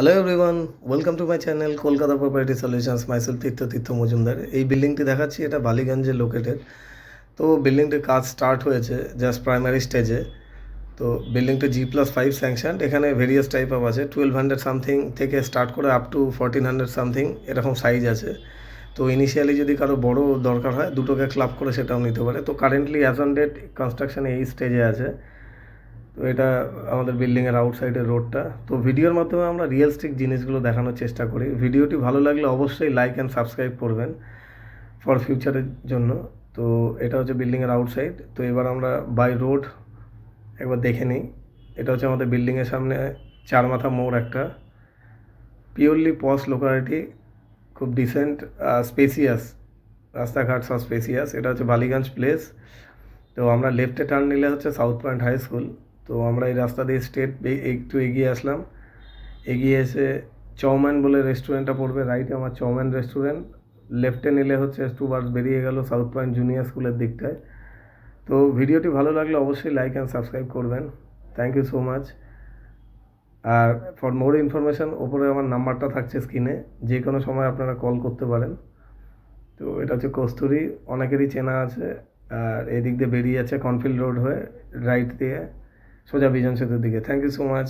Hello everyone, welcome to my channel Kolkata property solutions. Myself Tirtha Majumdar. এই বিল্ডিংটি দেখাচ্ছি, এটা বালিগঞ্জে লোকেটেড। তো বিল্ডিংটির কাজ স্টার্ট হয়েছে জাস্ট প্রাইমারি স্টেজে। তো বিল্ডিংটি G+5 স্যাংশন। এখানে ভেরিয়াস টাইপ অফ আছে, 1200 সামথিং থেকে স্টার্ট করে আপ টু 1400 সামথিং এরকম সাইজ আছে। তো ইনিশিয়ালি যদি কারো বড় দরকার হয়, দুটোকে ক্লাব করে সেটাও নিতে পারে। তো currently as on date construction এই স্টেজে আছে। তো এটা আমাদের বিল্ডিংয়ের আউটসাইডের রোডটা। তো ভিডিওর মাধ্যমে আমরা রিয়েলিস্টিক জিনিসগুলো দেখানোর চেষ্টা করি। ভিডিওটি ভালো লাগলে অবশ্যই লাইক অ্যান্ড সাবস্ক্রাইব করবেন ফর ফিউচারের জন্য। তো এটা হচ্ছে বিল্ডিংয়ের আউটসাইড। তো এবার আমরা বাই রোড একবার দেখে নিই। এটা হচ্ছে আমাদের বিল্ডিংয়ের সামনে চারমাথা মোড়, একটা পিওরলি পশ লোকালিটি, খুব ডিসেন্ট, স্পেসিয়াস, রাস্তাঘাট সব স্পেসিয়াস। এটা হচ্ছে বালিগঞ্জ প্লেস। তো আমরা লেফটে টার্ন নিলে হচ্ছে সাউথ পয়েন্ট হাই স্কুল। তো আমরা এই রাস্তা দিয়ে স্ট্রেট একটু এগিয়ে আসলাম। এগিয়ে এসে চৌম্যান বলে রেস্টুরেন্টটা পড়বে, রাইটে আমার চৌম্যান রেস্টুরেন্ট। লেফটে নিলে হচ্ছে স্টুবার্স বেরিয়ে গেল সাউথ পয়েন্ট জুনিয়র স্কুলের দিকটায়। তো ভিডিওটি ভালো লাগলে অবশ্যই লাইক অ্যান্ড সাবস্ক্রাইব করবেন। Thank you so much. আর ফর মোর ইনফরমেশান, ওপরে আমার নাম্বারটা থাকছে স্ক্রিনে, যে কোনো সময় আপনারা কল করতে পারেন। তো এটা হচ্ছে কস্তুরী, অনেকেরই চেনা আছে। আর এদিক দিয়ে বেরিয়ে আছে কনফিল্ড রোড হয়ে রাইট দিয়ে সোজা বিজন সেতুর দিকে। Thank you so much.